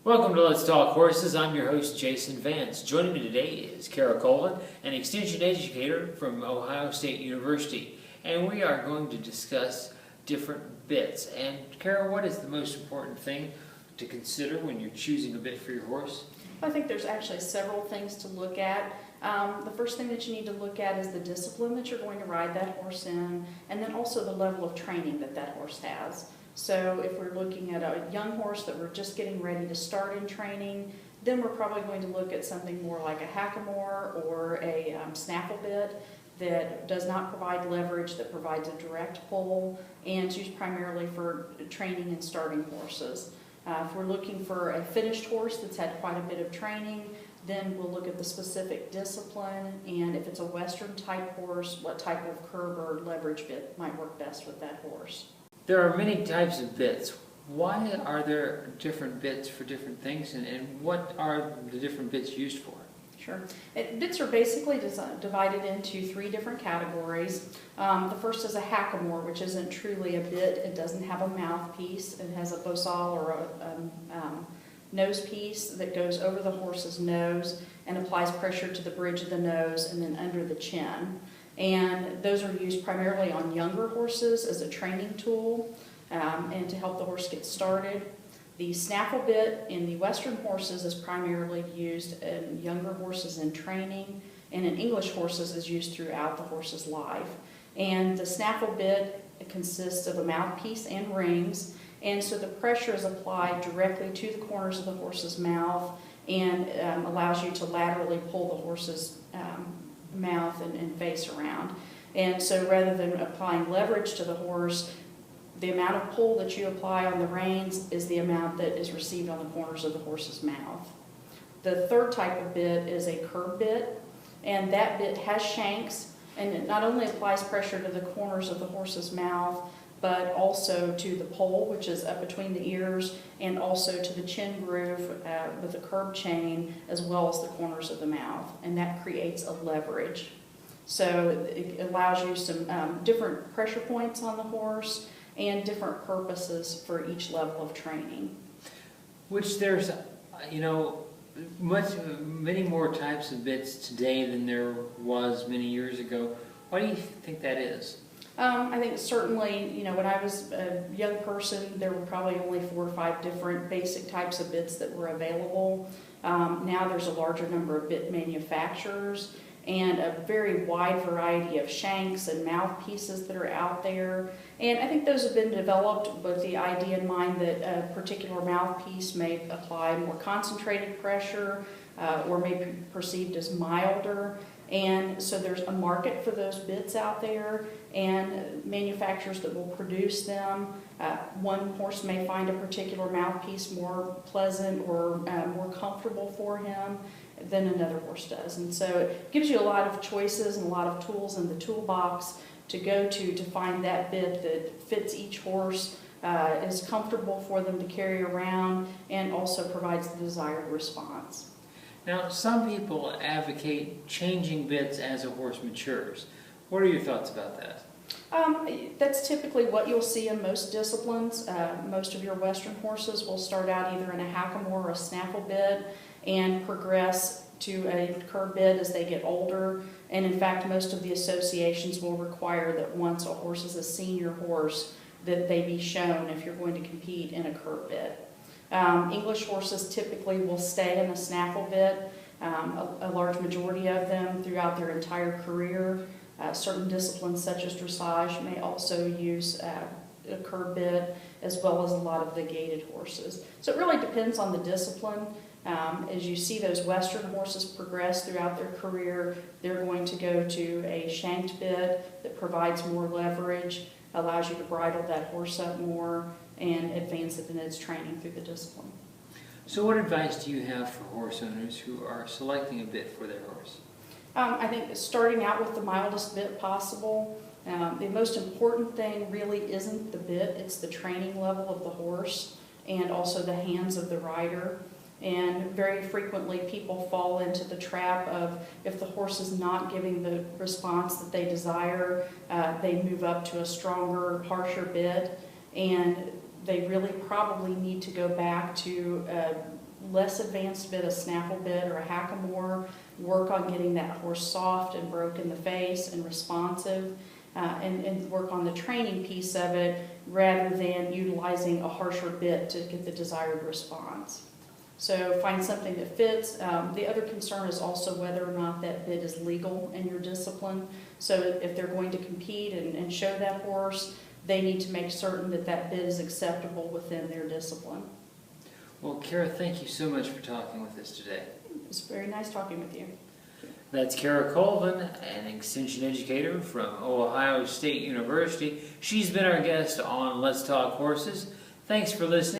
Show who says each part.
Speaker 1: Welcome to Let's Talk Horses. I'm your host, Jason Vance. Joining me today is Colvin, an extension educator from Ohio State University. And we are going to discuss different bits. And Kara, what is the most important thing to consider when you're choosing a bit for your horse?
Speaker 2: I think there's actually several things to look at. The first thing that you need to look at is the discipline that you're going to ride that horse in, and then also the level of training that that horse has. So if we're looking at a young horse that we're just getting ready to start in training, then we're probably going to look at something more like a hackamore or a snaffle bit that does not provide leverage, that provides a direct pull, and is used primarily for training and starting horses. If we're looking for a finished horse that's had quite a bit of training, then we'll look at the specific discipline, and if it's a Western type horse, what type of curb or leverage bit might work best with that horse.
Speaker 1: There are many types of bits. Why are there different bits for different things, and what are the different bits used for?
Speaker 2: Sure. Bits are basically divided into three different categories. The first is a hackamore, which isn't truly a bit. It doesn't have a mouthpiece. It has a bosal or a nose piece that goes over the horse's nose and applies pressure to the bridge of the nose and then under the chin. And those are used primarily on younger horses as a training tool and to help the horse get started. The snaffle bit in the Western horses is primarily used in younger horses in training, and in English horses is used throughout the horse's life. And the snaffle bit consists of a mouthpiece and rings, and so the pressure is applied directly to the corners of the horse's mouth and allows you to laterally pull the horse's mouth and face around. And so rather than applying leverage to the horse, the amount of pull that you apply on the reins is the amount that is received on the corners of the horse's mouth. The third type of bit is a curb bit, and that bit has shanks, and it not only applies pressure to the corners of the horse's mouth, but also to the pole, which is up between the ears, and also to the chin groove with a curb chain, as well as the corners of the mouth, and that creates a leverage. So it allows you some different pressure points on the horse and different purposes for each level of training.
Speaker 1: Which there's, many more types of bits today than there was many years ago. Why do you think that is?
Speaker 2: I think certainly, when I was a young person, there were probably only 4 or 5 different basic types of bits that were available. Now there's a larger number of bit manufacturers and a very wide variety of shanks and mouthpieces that are out there. And I think those have been developed with the idea in mind that a particular mouthpiece may apply more concentrated pressure or may be perceived as milder. And so there's a market for those bits out there and manufacturers that will produce them. One horse may find a particular mouthpiece more pleasant or more comfortable for him than another horse does. And so it gives you a lot of choices and a lot of tools in the toolbox to go to find that bit that fits each horse, is comfortable for them to carry around, and also provides the desired response.
Speaker 1: Now, some people advocate changing bits as a horse matures. What are your thoughts about that?
Speaker 2: That's typically what you'll see in most disciplines. Most of your Western horses will start out either in a hackamore or a snaffle bit and progress to a curb bit as they get older. And in fact, most of the associations will require that once a horse is a senior horse, that they be shown if you're going to compete in a curb bit. English horses typically will stay in a snaffle bit, a large majority of them throughout their entire career. Certain disciplines such as dressage may also use a curb bit, as well as a lot of the gaited horses. So it really depends on the discipline. As you see those Western horses progress throughout their career, they're going to go to a shanked bit that provides more leverage, allows you to bridle that horse up more, and advance it in its training through the discipline.
Speaker 1: So what advice do you have for horse owners who are selecting a bit for their horse?
Speaker 2: I think starting out with the mildest bit possible. The most important thing really isn't the bit, it's the training level of the horse and also the hands of the rider. And very frequently people fall into the trap of, if the horse is not giving the response that they desire, they move up to a stronger, harsher bit. And They really probably need to go back to a less advanced bit, a snaffle bit or a hackamore, work on getting that horse soft and broke in the face and responsive, and work on the training piece of it rather than utilizing a harsher bit to get the desired response. So find something that fits. The other concern is also whether or not that bit is legal in your discipline. So if they're going to compete and show that horse, they need to make certain that that bit is acceptable within their discipline.
Speaker 1: Well, Kara, thank you so much for talking with us today.
Speaker 2: It was very nice talking with you.
Speaker 1: That's Kara Colvin, an extension educator from Ohio State University. She's been our guest on Let's Talk Horses. Thanks for listening.